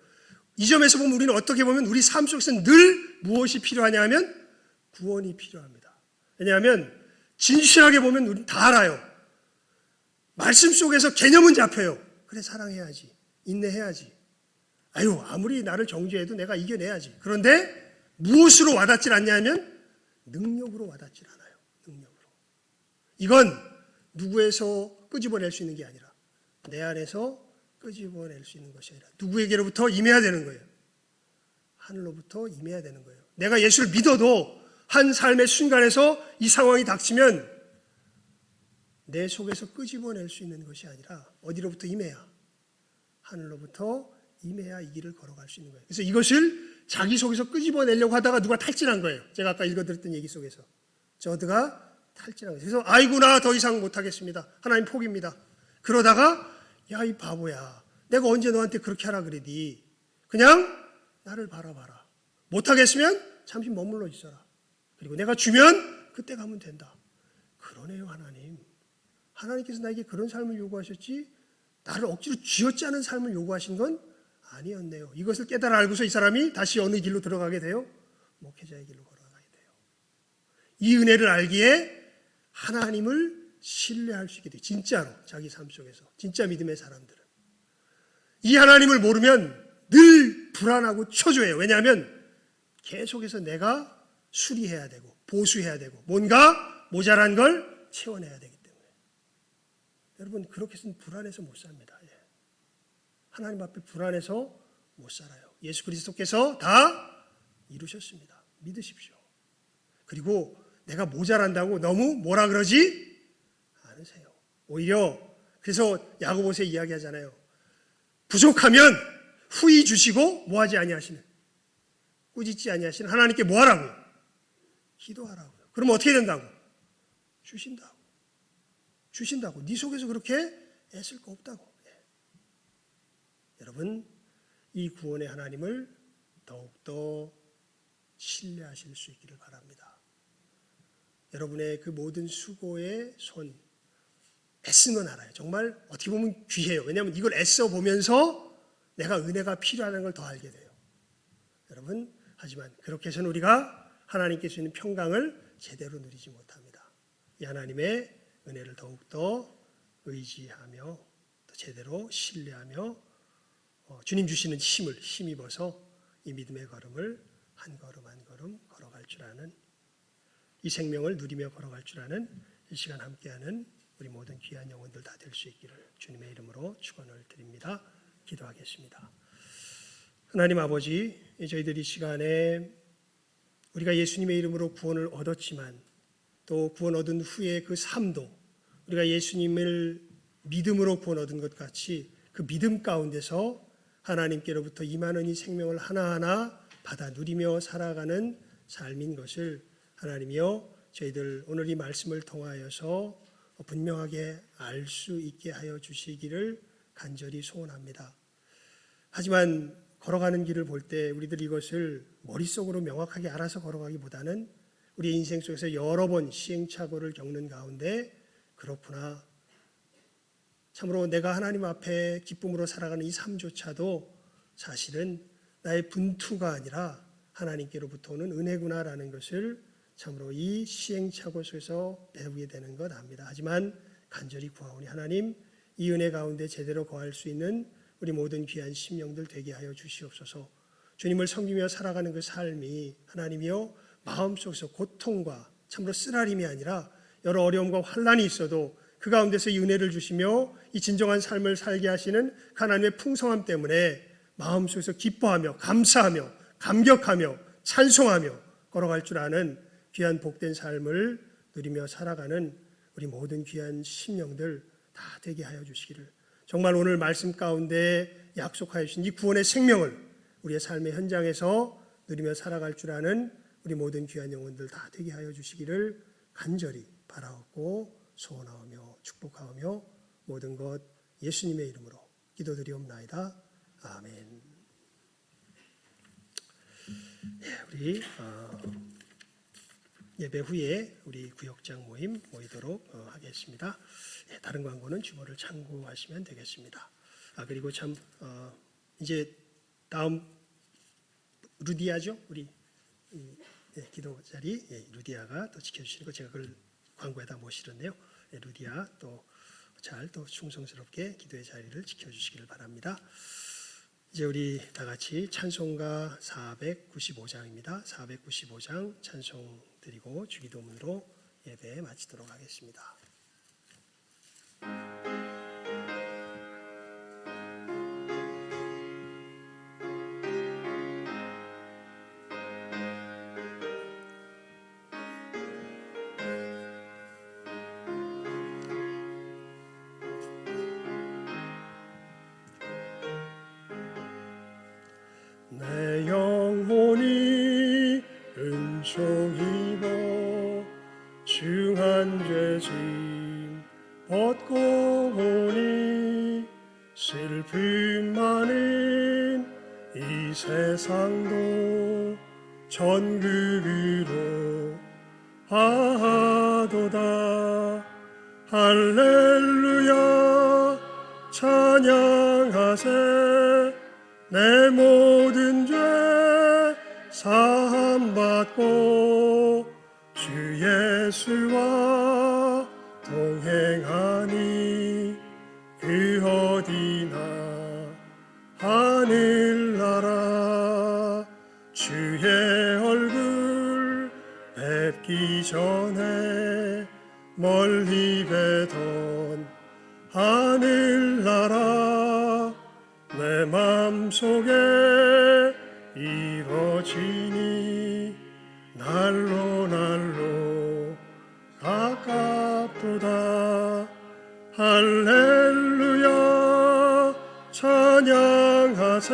이 점에서 보면 우리는 어떻게 보면 우리 삶 속에서 늘 무엇이 필요하냐 하면 구원이 필요합니다. 왜냐하면 진실하게 보면 우리는 다 알아요. 말씀 속에서 개념은 잡혀요. 그래 사랑해야지. 인내해야지. 아무리 나를 정죄해도 내가 이겨내야지. 그런데 무엇으로 와닿질 않냐 하면 능력으로 와닿질 않아요. 능력으로. 이건 누구에서 끄집어낼 수 있는 게 아니라 내 안에서 끄집어낼 수 있는 것이 아니라 누구에게로부터 임해야 되는 거예요. 하늘로부터 임해야 되는 거예요. 내가 예수를 믿어도 한 삶의 순간에서 이 상황이 닥치면 내 속에서 끄집어낼 수 있는 것이 아니라 어디로부터 임해야? 하늘로부터 임해야 이 길을 걸어갈 수 있는 거예요. 그래서 이것을 자기 속에서 끄집어내려고 하다가 누가 탈진한 거예요. 제가 아까 읽어드렸던 얘기 속에서. 저드가 탈진한 거예요. 그래서 아이고 나 더 이상 못하겠습니다. 하나님 포기입니다. 그러다가 야 이 바보야. 내가 언제 너한테 그렇게 하라 그래디. 그냥 나를 바라봐라. 못하겠으면 잠시 머물러 있어라. 그리고 내가 주면 그때 가면 된다. 그러네요 하나님. 하나님께서 나에게 그런 삶을 요구하셨지 나를 억지로 쥐어짜는 삶을 요구하신 건 아니었네요. 이것을 깨달아 알고서 이 사람이 다시 어느 길로 들어가게 돼요? 목회자의 길로 걸어가게 돼요. 이 은혜를 알기에 하나님을 신뢰할 수 있게 돼요. 진짜로 자기 삶 속에서 진짜 믿음의 사람들은 이 하나님을 모르면 늘 불안하고 초조해요. 왜냐하면 계속해서 내가 수리해야 되고 보수해야 되고 뭔가 모자란 걸 채워내야 되기 때문에 여러분 그렇게 해서는 불안해서 못 삽니다. 하나님 앞에 불안해서 못 살아요. 예수 그리스도께서 다 이루셨습니다. 믿으십시오. 그리고 내가 모자란다고 너무 뭐라 그러지 않으세요. 오히려 그래서 야고보서에 이야기하잖아요. 부족하면 후히 주시고 뭐하지 아니하시는 꾸짖지 아니하시는 하나님께 뭐하라고요? 기도하라고요. 그러면 어떻게 된다고? 주신다고. 네 속에서 그렇게 애쓸 거 없다고. 여러분 이 구원의 하나님을 더욱더 신뢰하실 수 있기를 바랍니다. 여러분의 그 모든 수고의 손 애쓴 건 알아요. 정말 어떻게 보면 귀해요. 왜냐하면 이걸 애써 보면서 내가 은혜가 필요하다는 걸 더 알게 돼요. 여러분 하지만 그렇게 해서는 우리가 하나님께서 있는 평강을 제대로 누리지 못합니다. 이 하나님의 은혜를 더욱더 의지하며 또 제대로 신뢰하며 주님 주시는 힘을 힘입어서 이 믿음의 걸음을 한 걸음 한 걸음 걸어갈 줄 아는 이 생명을 누리며 걸어갈 줄 아는 이 시간 함께하는 우리 모든 귀한 영혼들 다 될 수 있기를 주님의 이름으로 축원을 드립니다. 기도하겠습니다. 하나님 아버지, 저희들이 이 시간에 우리가 예수님의 이름으로 구원을 얻었지만 또 구원 얻은 후에 그 삶도 우리가 예수님을 믿음으로 구원 얻은 것 같이 그 믿음 가운데서 하나님께로부터 임하는 이 생명을 하나하나 받아 누리며 살아가는 삶인 것을 하나님이여 저희들 오늘 이 말씀을 통하여서 분명하게 알 수 있게 하여 주시기를 간절히 소원합니다. 하지만 걸어가는 길을 볼 때 우리들 이것을 머릿속으로 명확하게 알아서 걸어가기보다는 우리 인생 속에서 여러 번 시행착오를 겪는 가운데 그렇구나, 참으로 내가 하나님 앞에 기쁨으로 살아가는 이 삶조차도 사실은 나의 분투가 아니라 하나님께로부터 오는 은혜구나라는 것을 참으로 이 시행착오 속에서 배우게 되는 것 압니다. 하지만 간절히 구하오니 하나님, 이 은혜 가운데 제대로 거할 수 있는 우리 모든 귀한 심령들 되게 하여 주시옵소서. 주님을 섬기며 살아가는 그 삶이 하나님이여 마음속에서 고통과 참으로 쓰라림이 아니라 여러 어려움과 환난이 있어도 그 가운데서 이 은혜를 주시며 이 진정한 삶을 살게 하시는 하나님의 풍성함 때문에 마음속에서 기뻐하며 감사하며 감격하며 찬송하며 걸어갈 줄 아는 귀한 복된 삶을 누리며 살아가는 우리 모든 귀한 심령들 다 되게 하여 주시기를, 정말 오늘 말씀 가운데 약속하여 주신 이 구원의 생명을 우리의 삶의 현장에서 누리며 살아갈 줄 아는 우리 모든 귀한 영혼들 다 되게 하여 주시기를 간절히 바라옵고 소원하오며 축복하오며 모든 것 예수님의 이름으로 기도드리옵나이다. 아멘. 우리 예배 후에 우리 구역장 모임 모이도록 하겠습니다. 다른 광고는 주보를 참고하시면 되겠습니다. 그리고 참 이제 다음 루디아죠, 우리 기도 자리 루디아가 또 지켜주시는 거 제가 그걸 광고에다 못 실었네요. 루디아 또 잘 또 충성스럽게 기도의 자리를 지켜주시기를 바랍니다. 이제 우리 다 같이 찬송가 495장입니다. 495장 찬송 드리고 주기도문으로 예배 마치도록 하겠습니다. 내 영혼이 은총 입어 중한 죄짐 벗고 오니 슬픔 많은 이 세상도 전국으로 하도다. 할렐루야 찬양하세. 내 모든 죄 사함받고 주 예수와 동행하니 그 어디나 하늘나라. 주의 얼굴 뵙기 전에 멀리 뵈던 하늘나라 내 맘속에 이루어지니 날로 날로 가깝도다. 할렐루야 찬양하세.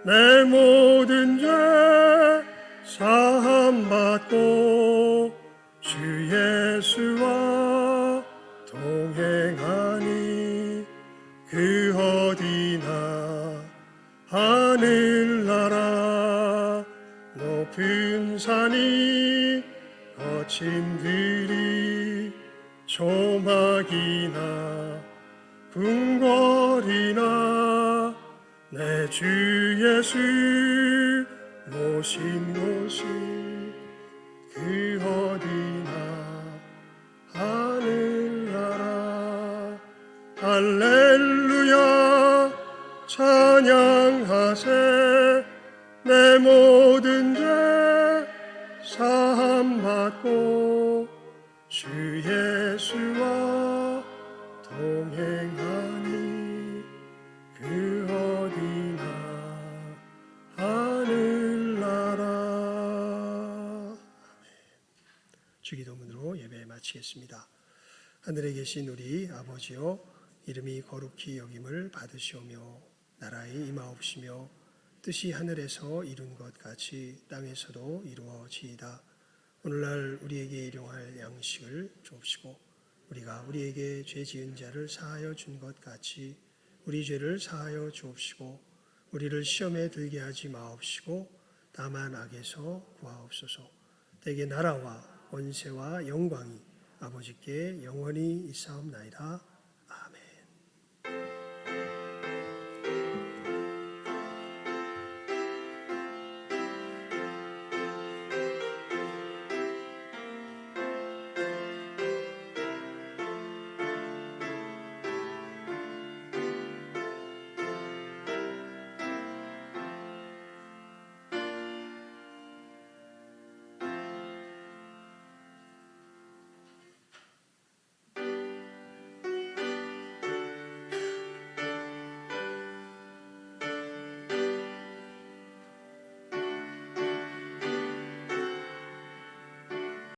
내 모든 죄 사함받고 주 예수와 동행하니 그 어디나 하늘나라. 높은 산이 거친 들이 조막이나 궁궐이나 내 주 예수 모신 곳이 그 어디나 하늘나라. 할렐루야 찬양하세. 내 모든 죄 사함받고 주 마치겠습니다. 하늘에 계신 우리 아버지여, 이름이 거룩히 여김을 받으시오며 나라의 임하옵시며 뜻이 하늘에서 이룬 것 같이 땅에서도 이루어지이다. 오늘날 우리에게 일용할 양식을 주옵시고 우리가 우리에게 죄 지은 자를 사하여 준 것 같이 우리 죄를 사하여 주옵시고 우리를 시험에 들게 하지 마옵시고 다만 악에서 구하옵소서. 대개 나라와 권세와 영광이 아버지께 영원히 있사옵나이다.